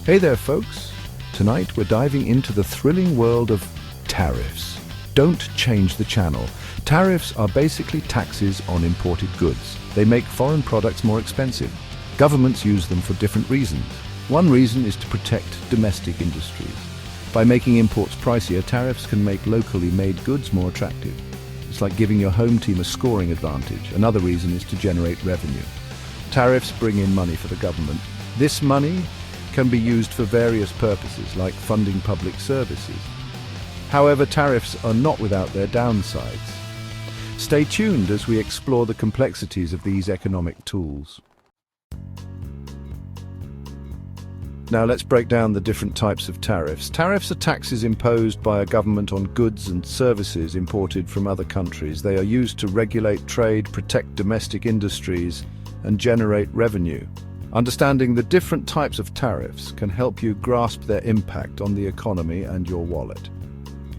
Hey there, folks. Tonight we're diving into the thrilling world of tariffs. Don't change the channel. Tariffs are basically taxes on imported goods. They make foreign products more expensive. Governments use them for different reasons. One reason is to protect domestic industries. By making imports pricier, tariffs can make locally made goods more attractive. It's like giving your home team a scoring advantage. Another reason is to generate revenue. Tariffs bring in money for the government. This money can be used for various purposes, like funding public services. However, tariffs are not without their downsides. Stay tuned as we explore the complexities of these economic tools. Now let's break down the different types of tariffs. Tariffs are taxes imposed by a government on goods and services imported from other countries. They are used to regulate trade, protect domestic industries, and generate revenue. Understanding the different types of tariffs can help you grasp their impact on the economy and your wallet.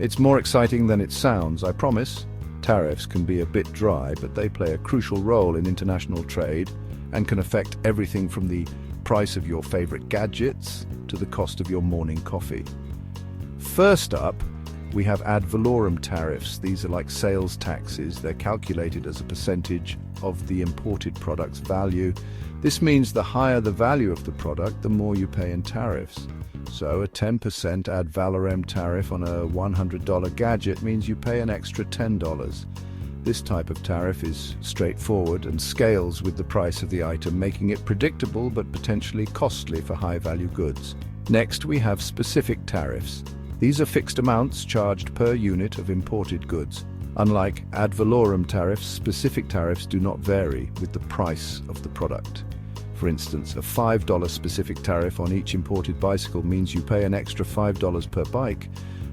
It's more exciting than it sounds, I promise. Tariffs can be a bit dry, but they play a crucial role in international trade and can affect everything from the price of your favorite gadgets to the cost of your morning coffee. First up, we have ad valorem tariffs. These are like sales taxes. They're calculated as a percentage of the imported product's value. This means the higher the value of the product, the more you pay in tariffs. So a 10% ad valorem tariff on a $100 gadget means you pay an extra $10. This type of tariff is straightforward and scales with the price of the item, making it predictable but potentially costly for high-value goods. Next, we have specific tariffs. These are fixed amounts charged per unit of imported goods. Unlike ad valorem tariffs, specific tariffs do not vary with the price of the product. For instance, a $5 specific tariff on each imported bicycle means you pay an extra $5 per bike,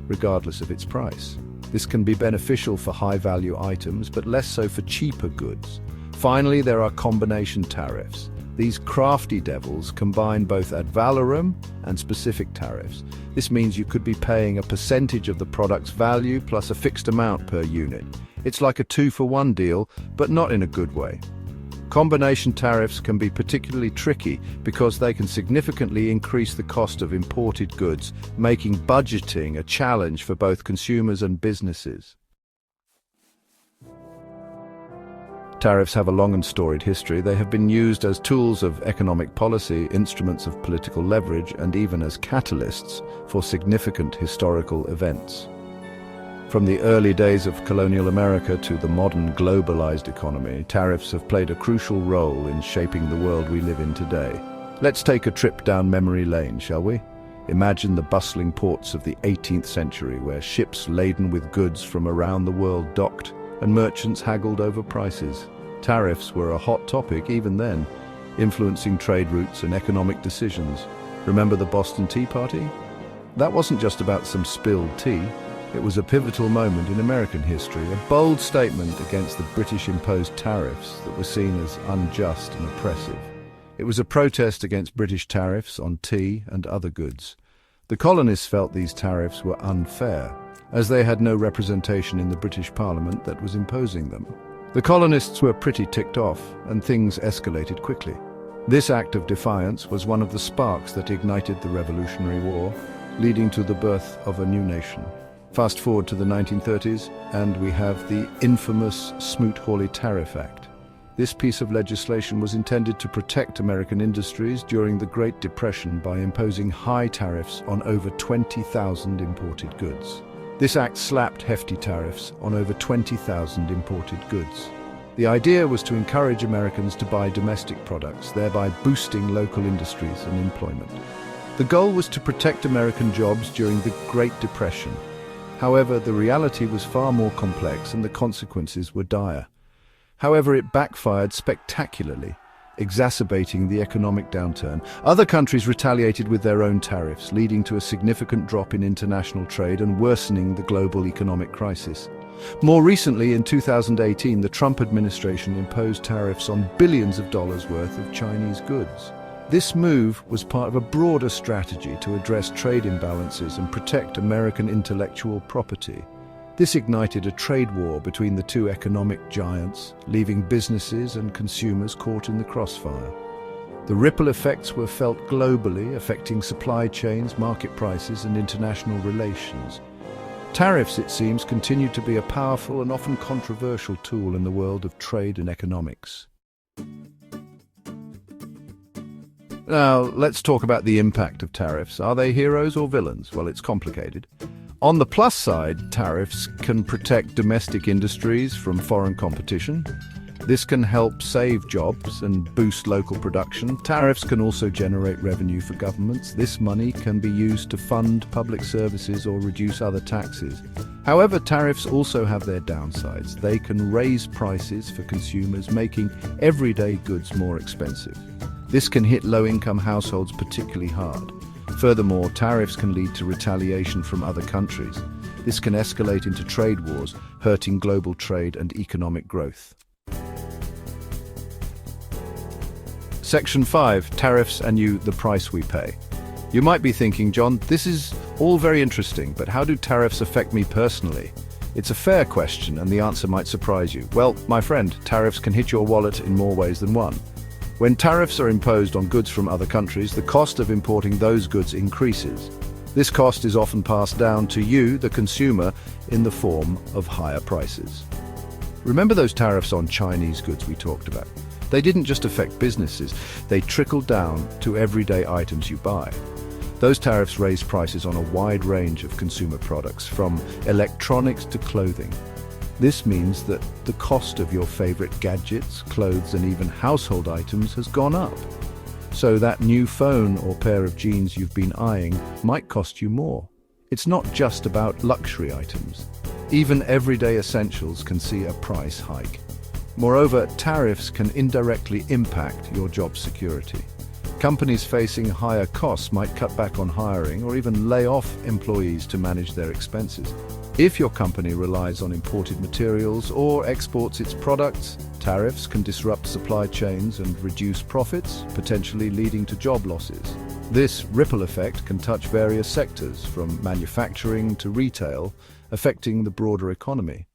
regardless of its price. This can be beneficial for high-value items, but less so for cheaper goods. Finally, there are combination tariffs. These crafty devils combine both ad valorem and specific tariffs. This means you could be paying a percentage of the product's value plus a fixed amount per unit. It's like a two-for-one deal, but not in a good way. Combination tariffs can be particularly tricky because they can significantly increase the cost of imported goods, making budgeting a challenge for both consumers and businesses. Tariffs have a long and storied history. They have been used as tools of economic policy, instruments of political leverage, and even as catalysts for significant historical events. From the early days of colonial America to the modern globalized economy, tariffs have played a crucial role in shaping the world we live in today. Let's take a trip down memory lane, shall we? Imagine the bustling ports of the 18th century, where ships laden with goods from around the world docked and merchants haggled over prices. Tariffs were a hot topic even then, influencing trade routes and economic decisions. Remember the Boston Tea Party? That wasn't just about some spilled tea. It was a pivotal moment in American history, a bold statement against the British-imposed tariffs that were seen as unjust and oppressive. It was a protest against British tariffs on tea and other goods. The colonists felt these tariffs were unfair, as they had no representation in the British Parliament that was imposing them. The colonists were pretty ticked off, and things escalated quickly. This act of defiance was one of the sparks that ignited the Revolutionary War, leading to the birth of a new nation. Fast forward to the 1930s, and we have the infamous Smoot-Hawley Tariff Act. This piece of legislation was intended to protect American industries during the Great Depression by imposing high tariffs on over 20,000 imported goods. This act slapped hefty tariffs on over 20,000 imported goods. The idea was to encourage Americans to buy domestic products, thereby boosting local industries and employment. The goal was to protect American jobs during the Great Depression. However, the reality was far more complex and the consequences were dire. However, it backfired spectacularly, exacerbating the economic downturn. Other countries retaliated with their own tariffs, leading to a significant drop in international trade and worsening the global economic crisis. More recently, in 2018, the Trump administration imposed tariffs on billions of dollars worth of Chinese goods. This move was part of a broader strategy to address trade imbalances and protect American intellectual property. This ignited a trade war between the two economic giants, leaving businesses and consumers caught in the crossfire. The ripple effects were felt globally, affecting supply chains, market prices, and international relations. Tariffs, it seems, continue to be a powerful and often controversial tool in the world of trade and economics. Now, let's talk about the impact of tariffs. Are they heroes or villains? Well, it's complicated. On the plus side, tariffs can protect domestic industries from foreign competition. This can help save jobs and boost local production. Tariffs can also generate revenue for governments. This money can be used to fund public services or reduce other taxes. However, tariffs also have their downsides. They can raise prices for consumers, making everyday goods more expensive. This can hit low-income households particularly hard. Furthermore, tariffs can lead to retaliation from other countries. This can escalate into trade wars, hurting global trade and economic growth. Section 5, Tariffs and the price we pay. You might be thinking, John, this is all very interesting, but how do tariffs affect me personally? It's a fair question, and the answer might surprise you. Well, my friend, tariffs can hit your wallet in more ways than one. When tariffs are imposed on goods from other countries, the cost of importing those goods increases. This cost is often passed down to you, the consumer, in the form of higher prices. Remember those tariffs on Chinese goods we talked about? They didn't just affect businesses, they trickled down to everyday items you buy. Those tariffs raised prices on a wide range of consumer products, from electronics to clothing. This means that the cost of your favorite gadgets, clothes, and even household items has gone up. So that new phone or pair of jeans you've been eyeing might cost you more. It's not just about luxury items. Even everyday essentials can see a price hike. Moreover, tariffs can indirectly impact your job security. Companies facing higher costs might cut back on hiring or even lay off employees to manage their expenses. If your company relies on imported materials or exports its products, tariffs can disrupt supply chains and reduce profits, potentially leading to job losses. This ripple effect can touch various sectors, from manufacturing to retail, affecting the broader economy.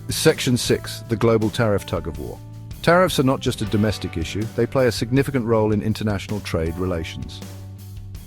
Section 6, the global tariff tug-of-war. Tariffs are not just a domestic issue, they play a significant role in international trade relations.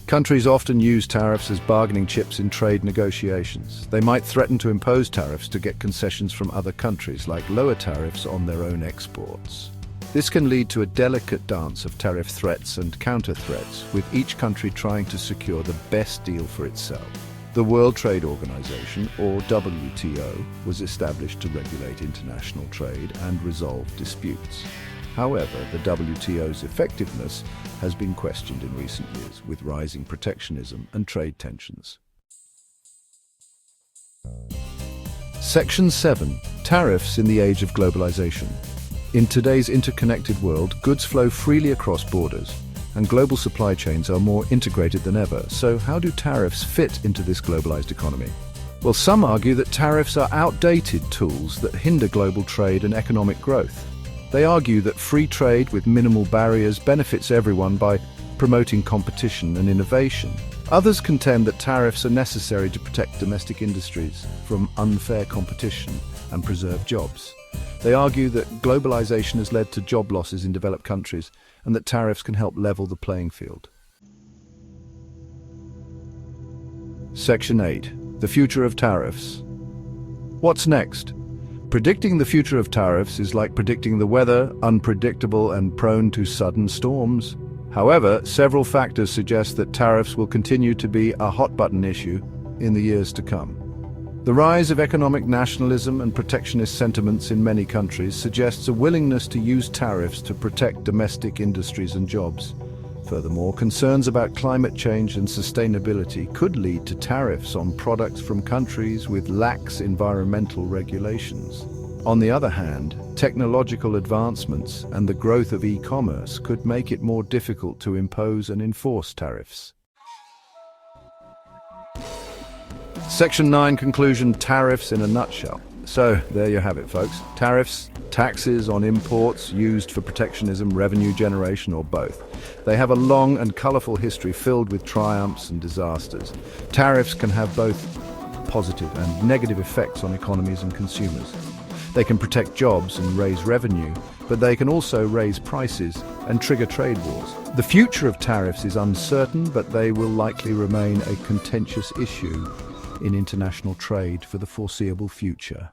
Countries often use tariffs as bargaining chips in trade negotiations. They might threaten to impose tariffs to get concessions from other countries, like lower tariffs on their own exports. This can lead to a delicate dance of tariff threats and counter-threats, with each country trying to secure the best deal for itself. The World Trade Organization, or WTO, was established to regulate international trade and resolve disputes. However, the WTO's effectiveness has been questioned in recent years, with rising protectionism and trade tensions. Section 7. Tariffs in the age of globalization. In today's interconnected world, goods flow freely across borders, and global supply chains are more integrated than ever. So how do tariffs fit into this globalized economy? Well, some argue that tariffs are outdated tools that hinder global trade and economic growth. They argue that free trade with minimal barriers benefits everyone by promoting competition and innovation. Others contend that tariffs are necessary to protect domestic industries from unfair competition and preserve jobs. They argue that globalization has led to job losses in developed countries and that tariffs can help level the playing field. Section 8. The future of tariffs. What's next? Predicting the future of tariffs is like predicting the weather, unpredictable and prone to sudden storms. However, several factors suggest that tariffs will continue to be a hot-button issue in the years to come. The rise of economic nationalism and protectionist sentiments in many countries suggests a willingness to use tariffs to protect domestic industries and jobs. Furthermore, concerns about climate change and sustainability could lead to tariffs on products from countries with lax environmental regulations. On the other hand, technological advancements and the growth of e-commerce could make it more difficult to impose and enforce tariffs. Section 9 conclusion: tariffs in a nutshell. So, there you have it, folks. Tariffs, taxes on imports used for protectionism, revenue generation, or both. They have a long and colorful history filled with triumphs and disasters. Tariffs can have both positive and negative effects on economies and consumers. They can protect jobs and raise revenue, but they can also raise prices and trigger trade wars. The future of tariffs is uncertain, but they will likely remain a contentious issue in international trade for the foreseeable future.